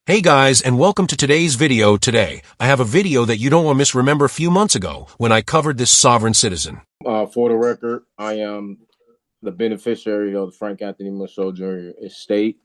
Hey guys, and welcome to today's video. Today, I have a video that you don't want to misremember a few months ago when I covered this sovereign citizen. For the record, I am the beneficiary of the Frank Anthony Michaud Jr. estate.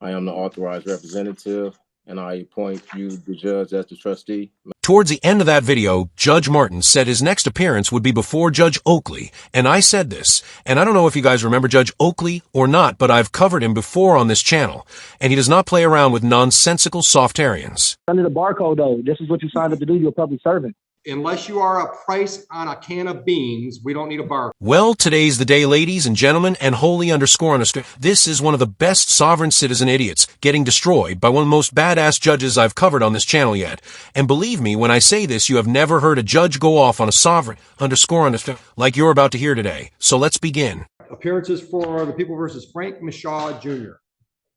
I am the authorized representative, and I appoint you, the judge, as the trustee. Towards the end of that video, Judge Martin said his next appearance would be before Judge Oakley, and I said this, and I don't know if you guys remember Judge Oakley or not, but I've covered him before on this channel, and he does not play around with nonsensical softarians. Under the barcode, though, this is what you signed up to do. You're a public servant. Unless you are a price on a can of beans, we don't need a bar. Well, today's the day, ladies and gentlemen, and holy underscore. This is one of the best sovereign citizen idiots getting destroyed by one of the most badass judges I've covered on this channel yet. And believe me, when I say this, you have never heard a judge go off on a sovereign underscore like you're about to hear today. So let's begin. Appearances for the people versus Frank Michaud Jr.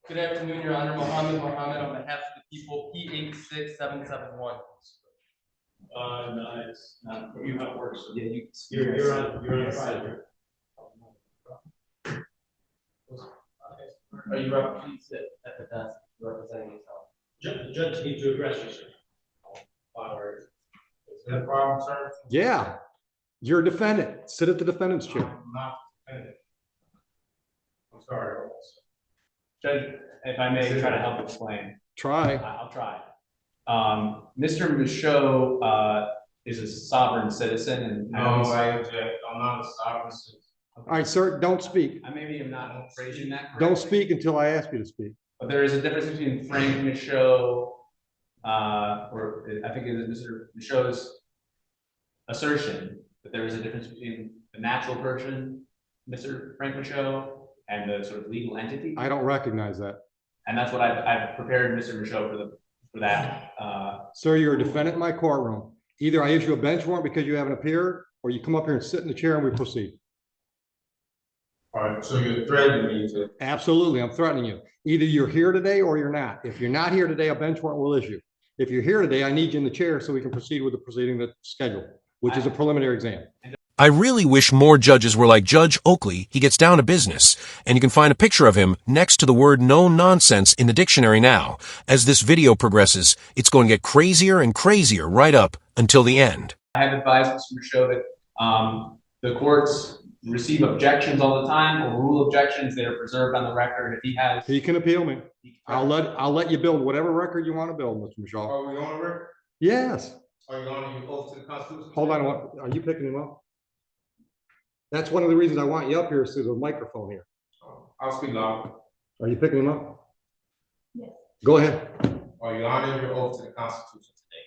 Good afternoon, Your Honor. Mohammed on behalf of the people, P86771. No, it's not. You have work. So Yeah, you're on Friday. Are you representing at the desk representing yourself? The judge needs to address you, sir. Is that a problem, sir? Yeah, you're a defendant. Sit at the defendant's chair. I'm not defendant. I'm sorry. Judge, if I may try to help explain. Try. I'll try. Mr. Michaud is a sovereign citizen, and No, I object. I'm not a sovereign citizen. All right, sir, don't speak. I maybe am not phrasing that correctly. Don't speak until I ask you to speak. But there is a difference between Frank Michaud, or I think it is Mr. Michaud's assertion that there is a difference between the natural person, Mr. Frank Michaud, and the sort of legal entity. I don't recognize that. And that's what I've prepared Mr. Michaud for that. Sir, you're a defendant in my courtroom. Either I issue a bench warrant because you haven't appeared, or you come up here and sit in the chair and we proceed. All right, so you're threatening me to. Absolutely, I'm threatening you. Either you're here today or you're not. If you're not here today, a bench warrant will issue. If you're here today, I need you in the chair so we can proceed with the proceeding that's scheduled, which is a preliminary exam. I really wish more judges were like Judge Oakley. He gets down to business, and you can find a picture of him next to the word no nonsense in the dictionary now. As this video progresses, it's going to get crazier and crazier right up until the end. I have advised Mr. Michaud that the courts receive objections all the time, or rule objections that are preserved on the record. If he has, He can appeal me. I'll let you build whatever record you want to build, Mr. Michaud. Are we on the record? Yes. Are you on your oath to the Constitution? Hold on. Are you picking him up? That's one of the reasons I want you up here, is through the microphone here. I'll speak loud. Are you picking him up? Yes. Go ahead. Are you honoring your oath to the Constitution today?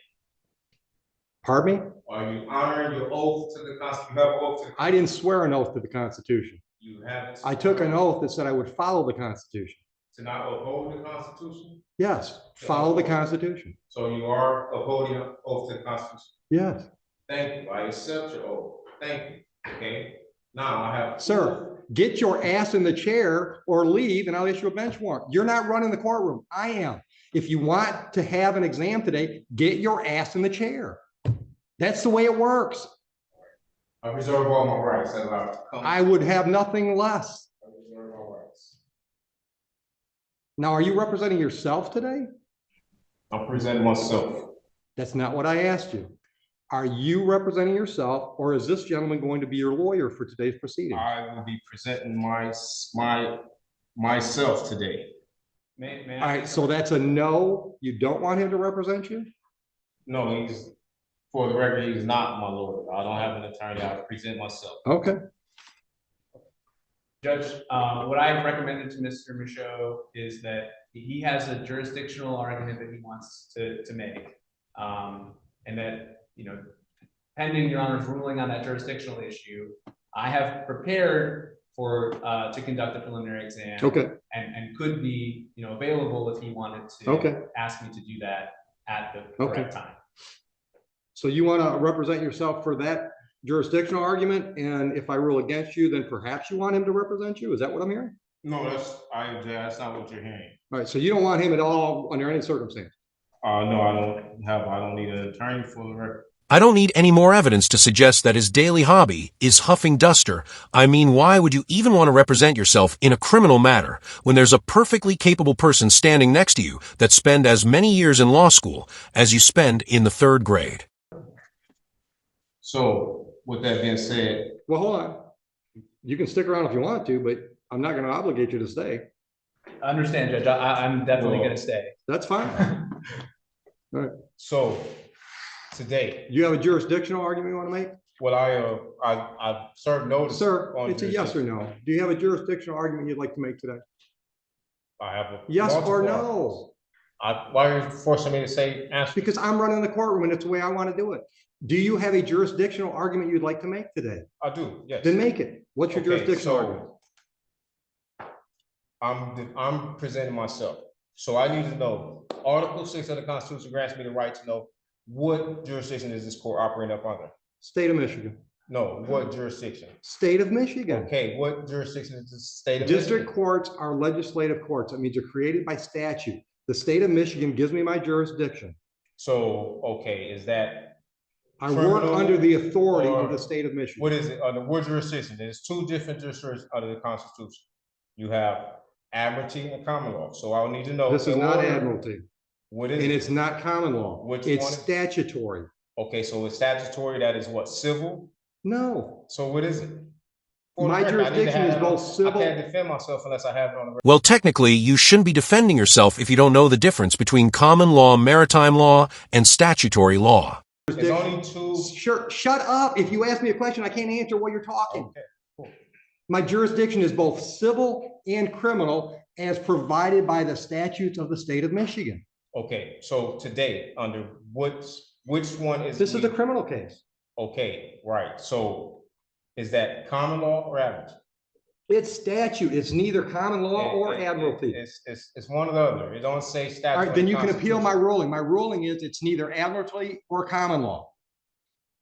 Pardon me? Are you honoring your oath to the Constitution? You have an oath to the I didn't swear an oath to the Constitution. You haven't. I took an oath that said I would follow the Constitution. To not uphold the Constitution? Yes, follow the Constitution. So you are upholding an oath to the Constitution? Yes. Thank you. I accept your oath. Thank you. Okay. Now I have. Sir, get your ass in the chair or leave and I'll issue a bench warrant. You're not running the courtroom. I am. If you want to have an exam today, get your ass in the chair. That's the way it works. I reserve all my rights. As I come. I would have nothing less. I reserve all rights. Now, are you representing yourself today? I'm presenting myself. That's not what I asked you. Are you representing yourself, or is this gentleman going to be your lawyer for today's proceeding? I will be presenting myself today. may All right, so that's a no. You don't want him to represent you? No, for the record, he's not my lawyer. I don't have an attorney. I present myself. Okay. Judge, what I've recommended to Mr. Michaud is that he has a jurisdictional argument that he wants to make, and that, pending Your Honor's ruling on that jurisdictional issue, I have prepared to conduct a preliminary exam. Okay. And could be, available if he wanted to ask me to do that at the correct time. So you want to represent yourself for that jurisdictional argument, and if I rule against you, then perhaps you want him to represent you? Is that what I'm hearing? No, that's not what you're hearing. All right, so you don't want him at all under any circumstance? No, I don't need an attorney for the record. I don't need any more evidence to suggest that his daily hobby is huffing duster. I mean, why would you even want to represent yourself in a criminal matter when there's a perfectly capable person standing next to you that spend as many years in law school as you spend in the 3rd grade? So with that being said, Well, hold on. You can stick around if you want to, but I'm not going to obligate you to stay. I understand, Judge. I'm definitely Well- gonna stay. That's fine. so today, You have a jurisdictional argument you want to make? what I've served notice. Sir, on it's a yes or jurisdiction. no. Do you have a jurisdictional argument you'd like to make today? I have a. Yes or multiple no? arguments. Why are you forcing me to say answer? Because I'm running the courtroom and it's the way I want to do it. Do you have a jurisdictional argument you'd like to make today? I do, yes. Then make it. What's your Okay, jurisdictional so argument? I'm presenting myself. So I need to know, Article 6 of the Constitution grants me the right to know what jurisdiction is this court operating up under? State of Michigan. No, what jurisdiction? State of Michigan. Okay, what jurisdiction is the state of District Michigan? courts are legislative courts. That means they're created by statute. The state of Michigan gives me my jurisdiction. So, okay, is that, I work Criminal under the authority or- of the state of Michigan. what is it, under what jurisdiction? There's 2 different jurisdictions under the Constitution. You have admiralty and common law. So I'll need to know. This is in not order- admiralty, What is and it? it's not common law. Which It's one? statutory. Okay, so it's statutory, that is what, civil? No, So what is it? For the my record, I need to jurisdiction is have- both civil. I can't defend myself unless I have it on the record. Well, technically, you shouldn't be defending yourself if you don't know the difference between common law, maritime law, and statutory law. There's only 2. Sure, shut up. If you ask me a question, I can't answer while you're talking. Okay, cool. My jurisdiction is both civil and criminal as provided by the statutes of the state of Michigan. Okay, so today, under which one is? This is a we- criminal case. Okay, right, so is that common law or admiralty? It's statute. It's neither common law or admiralty. It's one or the other, it don't say statute. All right, then you can appeal my Constitution. ruling. My ruling is it's neither admiralty or common law.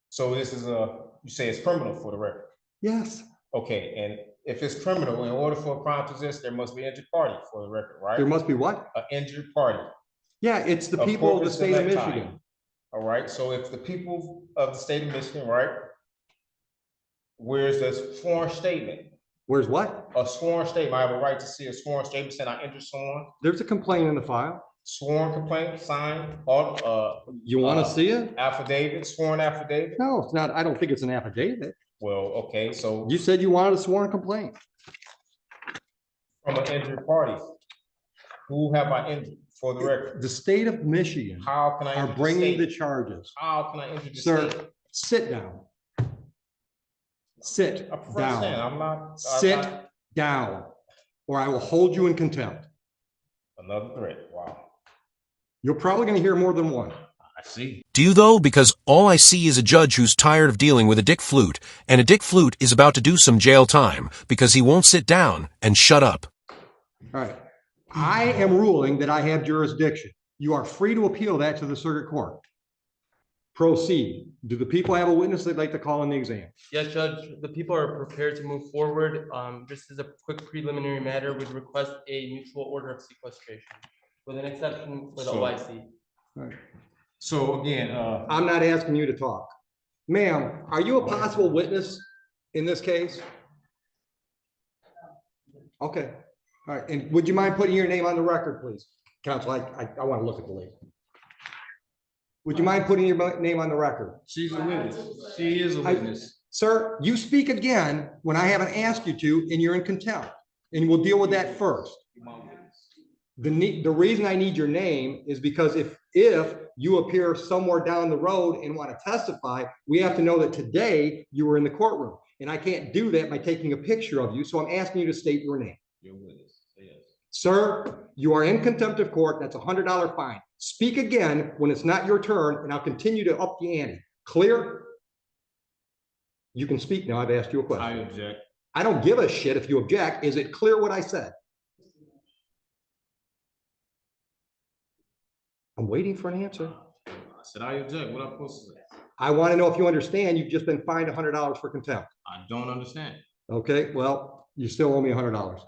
So this is you say it's criminal for the record. Yes, Okay, and if it's criminal, in order for a crime to exist, there must be injured party for the record, right? there must be what? An injured party. Yeah, it's the A people of the corpus state of delicti. Michigan. All right, so if the people of the state of Michigan, right? Where's the sworn statement? Where's what? A sworn statement, I have a right to see a sworn statement saying I injured someone, There's a complaint in the file. sworn complaint, signed, You want to see it? affidavit, sworn affidavit. No, it's not. I don't think it's an affidavit. Well, okay, so You said you wanted a sworn complaint. from an injured party, who have I injured for the record? The state of Michigan How can I are injure the bringing the state? charges. How can I injure the Sir, state? sit down. Sit I prefer to stand, down. I'm not. Sit down, or I will hold you in contempt. Another threat, wow. You're probably going to hear more than one. I see. Do you though? Because all I see is a judge who's tired of dealing with a Dick Flute, and a Dick Flute is about to do some jail time because he won't sit down and shut up. All right. I am ruling that I have jurisdiction. You are free to appeal that to the circuit court. Proceed. Do the people have a witness they'd like to call in the exam? Yes, Judge, the people are prepared to move forward. Just as a quick preliminary matter, we'd request a mutual order of sequestration with an exception for the So- OIC. All right. So again, I'm not asking you to talk. Ma'am, are you a possible witness in this case? Okay. All right. And would you mind putting your name on the record, please? Counsel, I want to look at the lady. Would you mind putting your name on the record? She's a witness. She is a witness. Sir, you speak again when I haven't asked you to, and you're in contempt. And we'll deal with that first. The reason I need your name is because if you appear somewhere down the road and want to testify, we have to know that today you were in the courtroom. And I can't do that by taking a picture of you. So I'm asking you to state your name. Your witness. Yes. Sir, you are in contempt of court. That's a $100 fine. Speak again when it's not your turn, and I'll continue to up the ante. Clear? You can speak now. I've asked you a I question. object. I don't give a shit if you object. Is it clear what I said? I'm waiting for an answer. I said I object. What I'm supposed to say? I want to know if you understand you've just been fined $100 for contempt. I don't understand. Okay, well, you still owe me $100.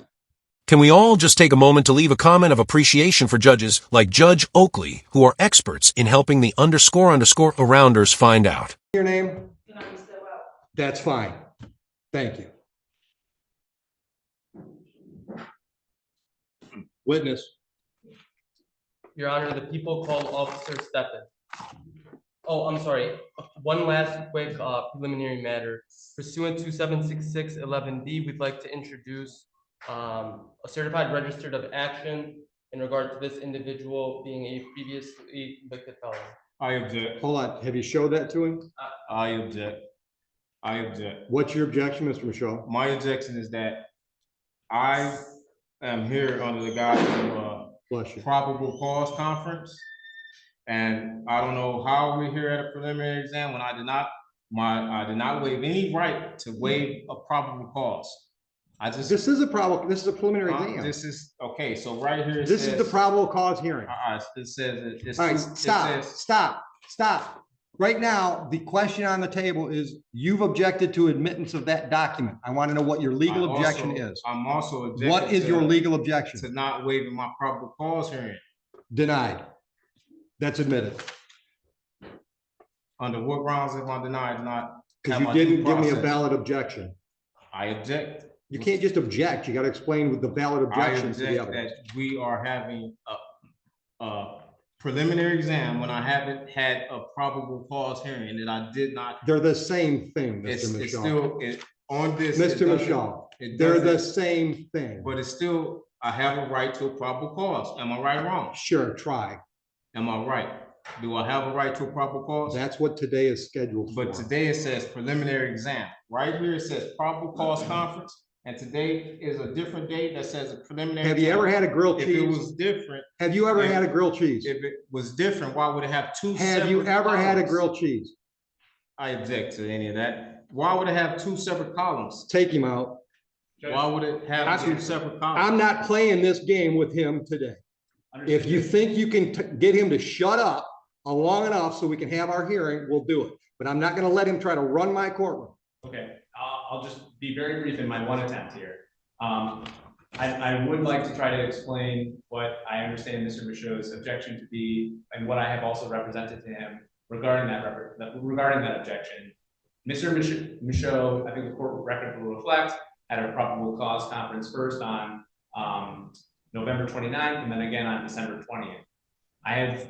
Can we all just take a moment to leave a comment of appreciation for judges like Judge Oakley, who are experts in helping the __arounders find out? Your name? That's fine. Thank you. Witness. Your Honor, the people called Officer Steppen. Oh, I'm sorry. One last quick preliminary matter. Pursuant to 76611D, we'd like to introduce a certified registered of action in regard to this individual being a previously convicted felon. I object. Hold on. Have you showed that to him? I object. I object. What's your objection, Mr. Michaud? My objection is that I am here under the guise of Bless you. probable cause conference. And I don't know how we're here at a preliminary exam when I did not waive any right to waive a probable cause. This is a preliminary exam. This is, okay, so right here. This is the probable cause hearing. It says. All right, stop. Right now, the question on the table is, you've objected to admittance of that document. I want to know what your legal objection is. I'm also objecting. What is your legal objection? To not waiving my probable cause hearing. Denied. That's admitted. Under what grounds am I denied? Not because you didn't give me a valid objection. I object. You can't just object. You got to explain with the valid objection to the evidence. That we are having a preliminary exam when I haven't had a probable cause hearing, and that I did not. They're the same thing, Mr. Michaud. It's still on this. Mr. Michaud, they're the same thing. But it's still, I have a right to a probable cause. Am I right or wrong? Sure, try. Am I right? Do I have a right to a probable cause? That's what today is scheduled for. But today it says preliminary exam. Right here it says probable cause conference. And today is a different date that says a preliminary. Have you ever had a grilled cheese? If it was different. Have you ever had a grilled cheese? If it was different, why would it have two separate? Have you ever had a grilled cheese? I object to any of that. Why would it have two separate columns? Take him out. Why would it have two separate columns? I'm not playing this game with him today. If you think you can get him to shut up long enough so we can have our hearing, we'll do it. But I'm not going to let him try to run my courtroom. Okay, I'll just be very brief in my one attempt here. I would like to try to explain what I understand Mr. Michaud's objection to be, and what I have also represented to him regarding that objection. Mr. Michaud, I think the court record will reflect, had a probable cause conference first on November 29th, and then again on December 20th. I have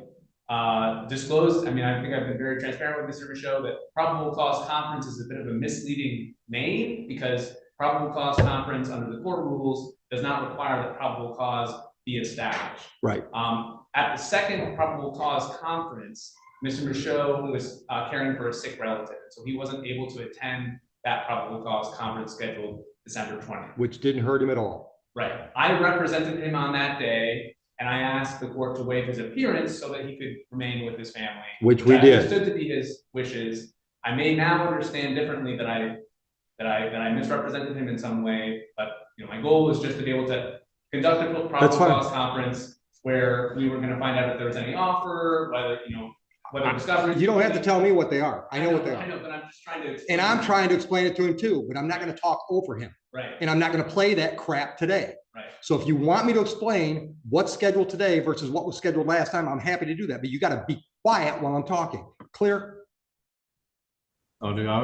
disclosed, I think I've been very transparent with Mr. Michaud that probable cause conference is a bit of a misleading name, because probable cause conference under the court rules does not require that probable cause be established. Right. At the second probable cause conference, Mr. Michaud was caring for a sick relative, so he wasn't able to attend that probable cause conference scheduled December 20th. Which didn't hurt him at all. Right. I represented him on that day, and I asked the court to waive his appearance so that he could remain with his family. Which we did. I understood to be his wishes. I may now understand differently that I misrepresented him in some way, but my goal was just to be able to conduct a probable cause conference where we were going to find out if there was any offer, whether discovery. You don't have to tell me what they are. I know what they are. I know, but I'm just trying to. And I'm trying to explain it to him too, but I'm not going to talk over him. Right. And I'm not going to play that crap today. Right. So if you want me to explain what's scheduled today versus what was scheduled last time, I'm happy to do that. But you got to be quiet while I'm talking. Clear? Oh, dude, I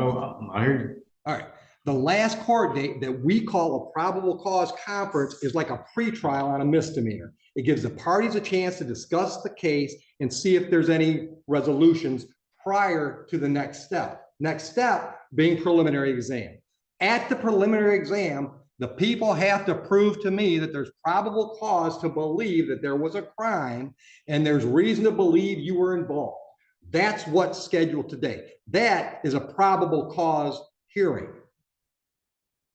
hear you. All right. The last court date that we call a probable cause conference is like a pretrial on a misdemeanor. It gives the parties a chance to discuss the case and see if there's any resolutions prior to the next step. Next step being preliminary exam. At the preliminary exam, the people have to prove to me that there's probable cause to believe that there was a crime and there's reason to believe you were involved. That's what's scheduled today. That is a probable cause hearing.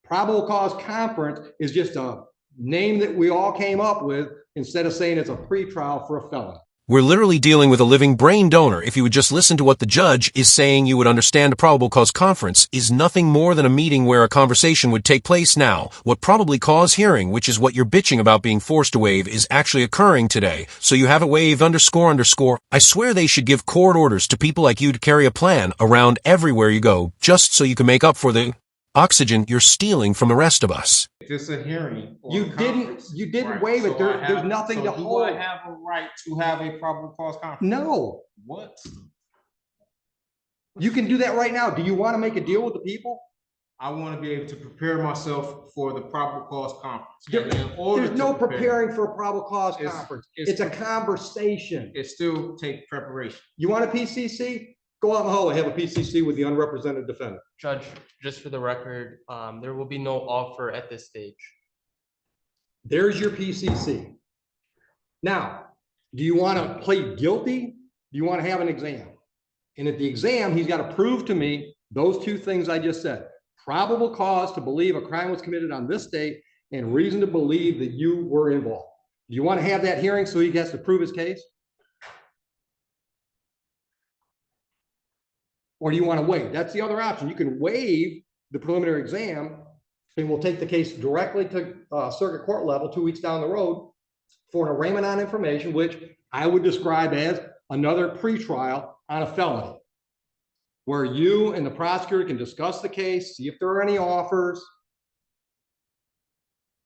Probable cause conference is just a name that we all came up with instead of saying it's a pretrial for a felon. We're literally dealing with a living brain donor. If you would just listen to what the judge is saying, you would understand a probable cause conference is nothing more than a meeting where a conversation would take place now. What probably cause hearing, which is what you're bitching about being forced to waive, is actually occurring today. So you have it waived __. I swear they should give court orders to people like you to carry a plan around everywhere you go, just so you can make up for the oxygen you're stealing from the rest of us. it's a hearing. or You a didn't, conference, you didn't right, waive it. so There, I have- there's nothing so to do hold. I have a right to have a probable cause conference? No, What? you can do that right now. Do you want to make a deal with the people? I want to be able to prepare myself for the probable cause conference. There- And in order There's to no prepare, preparing for a probable cause It's- conference. it's It's a pre- conversation. It still take preparation. You want a PCC? Go out in the hallway, have a PCC with the unrepresented defendant. Judge, just for the record, there will be no offer at this stage. There's your PCC. Now, do you want to plead guilty? Do you want to have an exam? And at the exam, he's got to prove to me those two things I just said. Probable cause to believe a crime was committed on this date and reason to believe that you were involved. Do you want to have that hearing so he has to prove his case? Or do you want to waive? That's the other option. You can waive the preliminary exam and we'll take the case directly to circuit court level 2 weeks down the road for an arraignment on information, which I would describe as another pretrial on a felony, where you and the prosecutor can discuss the case, see if there are any offers.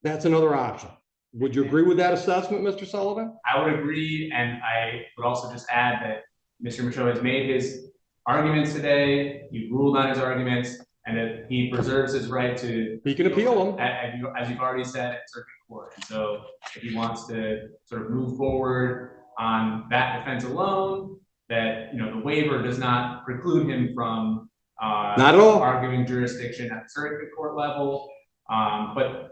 That's another option. Would you agree with that assessment, Mr. Sullivan? I would agree, and I would also just add that Mr. Michaud has made his arguments today, he ruled on his arguments, and that he preserves his right to. He can appeal them. As you've already said at circuit court. And so if he wants to sort of move forward on that defense alone, that, you know, the waiver does not preclude him from Not at all. arguing jurisdiction at the circuit court level. But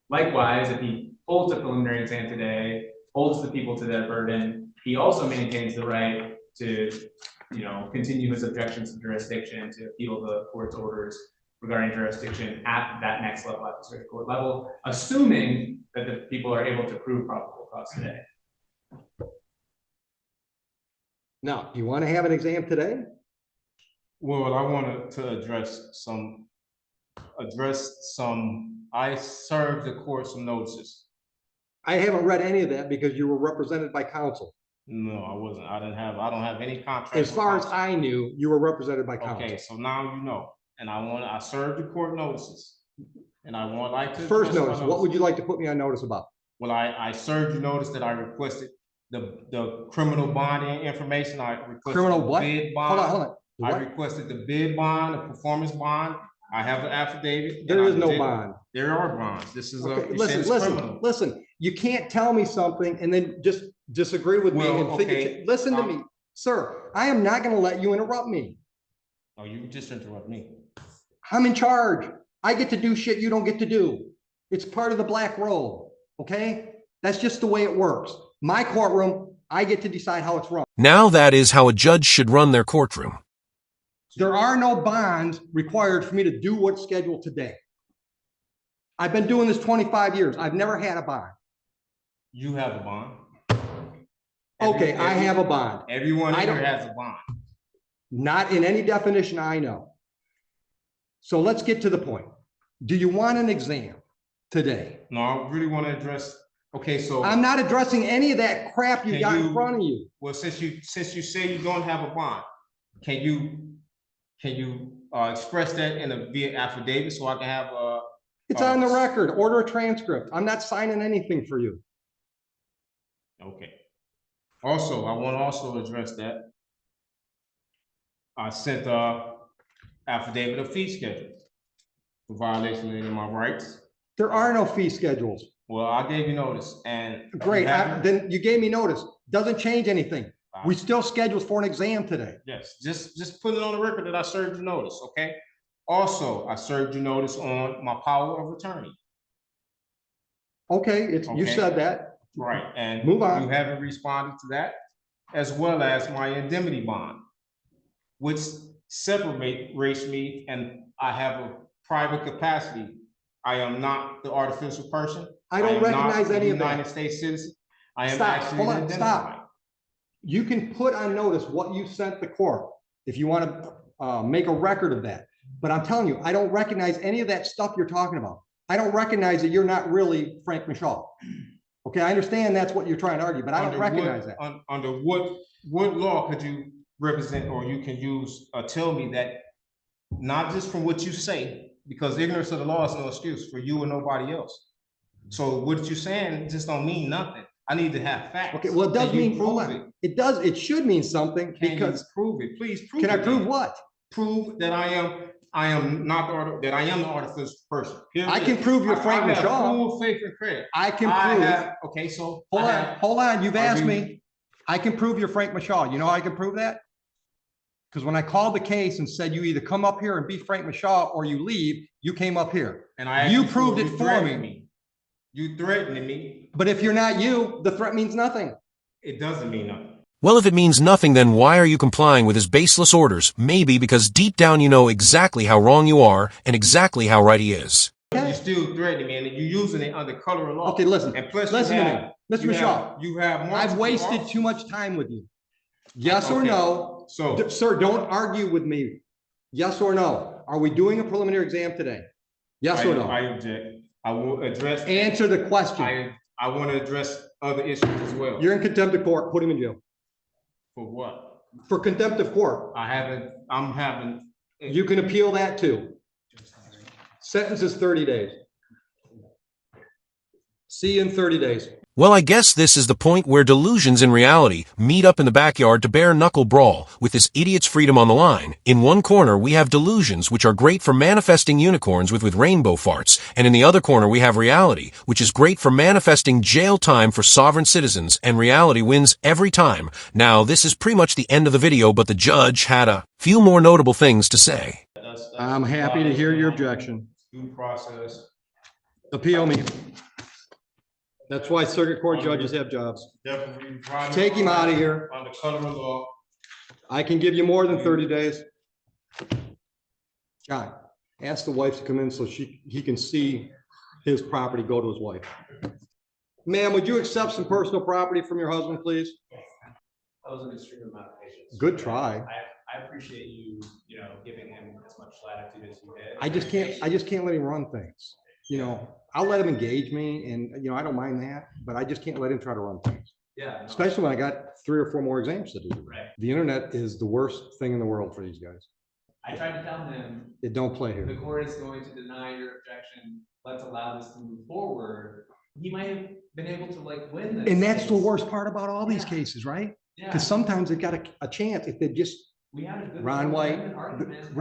likewise, if he holds a preliminary exam today, holds the people to their burden, he also maintains the right to, you know, continue his objections to jurisdiction, to appeal the court's orders regarding jurisdiction at that next level, at the circuit court level, assuming that the people are able to prove probable cause today. Now, do you want to have an exam today? Well, I wanted to address some, I served the court some notices. I haven't read any of that because you were represented by counsel. No, I wasn't. I don't have any contract. As with far as counsel. I knew, you were represented by counsel. Okay, so now you know, and I served the court notices, and I want like to. First address my notice, what would you like to put me on notice about? Well, I served you notice that I requested the criminal bonding information. I requested Criminal the what? bid Hold bond. on. I What? requested the bid bond, the performance bond. I have the affidavit. There and is I no did- bond. There are bonds. This is Okay, you said it's criminal. listen. You can't tell me something and then just disagree with me Well, and think, okay, listen to me, sir. I am not going to let you interrupt me. Oh, you just interrupt me. I'm in charge. I get to do shit you don't get to do. It's part of the black robe. Okay? That's just the way it works. My courtroom, I get to decide how it's run. Now that is how a judge should run their courtroom. There are no bonds required for me to do what's scheduled today. I've been doing this 25 years. I've never had a bond. You have a bond. Okay, I have a bond. Everyone I here don't- has a bond. Not in any definition I know. So let's get to the point. Do you want an exam today? No, I really want to address, okay, so. I'm not addressing any of that crap you Can got in you- front of you. Well, since you say you don't have a bond, can you express that in a via affidavit so I can have It's on the record. Order a transcript. I'm not signing anything for you. okay. Also, I want to also address that. I sent affidavit of fee schedule for violation of any of my rights. There are no fee schedules. Well, I gave you notice and. Great, you haven't- then you gave me notice. Doesn't change anything. We still scheduled for an exam today. Yes, just put it on the record that I served you notice, okay? Also, I served you notice on my power of attorney. Okay, you Okay. said that. Right, and Move on. you haven't responded to that, as well as my indemnity bond, which separates me, and I have a private capacity. I am not the artificial person. I don't am not recognize a any of United that. States citizen. I am Stop, actually hold on, identified. stop. You can put on notice what you sent the court if you want to make a record of that. But I'm telling you, I don't recognize any of that stuff you're talking about. I don't recognize that you're not really Frank Michaud. Okay, I understand that's what you're trying to argue, but I don't Under recognize what- that. Under what law could you represent or you can use, tell me that, not just from what you say, because ignorance of the law is no excuse for you or nobody else. So what you're saying just don't mean nothing. I need to have facts. Okay, well, it does Can you mean, hold prove on. It does, it should mean something Can you because, prove it? Please prove can I it. prove what? Prove that I am not that I am the artificial person. Period. I can prove you're Frank I have Michaud. full faith and credit. I can prove. Okay, so Hold on, you've Are asked you- me. I can prove you're Frank Michaud. You know how I can prove that? Because when I called the case and said you either come up here and be Frank Michaud or you leave, you came up here. And I You actually proved it you for threatened me. You threatened me. But if you're not you, the threat means nothing. It doesn't mean nothing. Well, if it means nothing, then why are you complying with his baseless orders? Maybe because deep down you know exactly how wrong you are and exactly how right he is. But you still threatening me, and you're using it under color of law. Okay, listen. And plus, Listen you to have, me. Mr. you Michaud, have, you have I've multiple wasted officers. too much time with you. Yes or Okay. no? So Sir, don't argue with me. Yes or no? Are we doing a preliminary exam today? Yes or I no? object. I will address. Answer the question. I want to address other issues as well. You're in contempt of court. Put him in jail. For what? For contempt of court. I'm having. You can appeal that too. Sentence is 30 days. See you in 30 days. Well, I guess this is the point where delusions and reality meet up in the backyard to bare knuckle brawl with this idiot's freedom on the line. In one corner, we have delusions, which are great for manifesting unicorns with rainbow farts. And in the other corner, we have reality, which is great for manifesting jail time for sovereign citizens, and reality wins every time. Now, this is pretty much the end of the video, but the judge had a few more notable things to say. I'm happy to hear your objection. Due process. Appeal me. That's why circuit court judges have jobs. Definitely. Take him out of here. Under color of law. I can give you more than 30 days. John, ask the wife to come in so he can see his property go to his wife. Ma'am, would you accept some personal property from your husband, please? That was an extreme amount of patience. Good try. I appreciate you, giving him as much latitude as you did. I just can't let him run things. I'll let him engage me and, I don't mind that, but I just can't let him try to run things. Yeah. no, Especially when I got 3 or 4 more exams to do. Right. The internet is the worst thing in the world for these guys. I tried to tell him, It don't play the here. court is going to deny your objection. Let's allow this to move forward. He might have been able to win this. And that's the case. worst part about all these Yeah. cases, right? Yeah. Because sometimes they've got a chance if they just, We had a good Ron White, argument.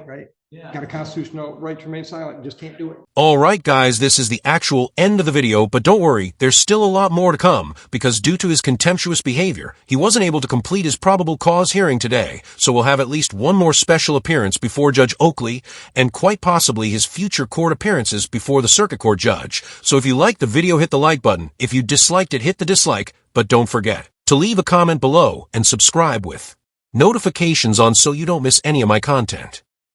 right? Yeah. Got a constitutional right to remain silent, just can't do it. Alright guys, this is the actual end of the video, but don't worry, there's still a lot more to come, because due to his contemptuous behavior, he wasn't able to complete his probable cause hearing today, so we'll have at least one more special appearance before Judge Oakley, and quite possibly his future court appearances before the circuit court judge. So if you liked the video, hit the like button. If you disliked it, hit the dislike, but don't forget to leave a comment below and subscribe with notifications on so you don't miss any of my content.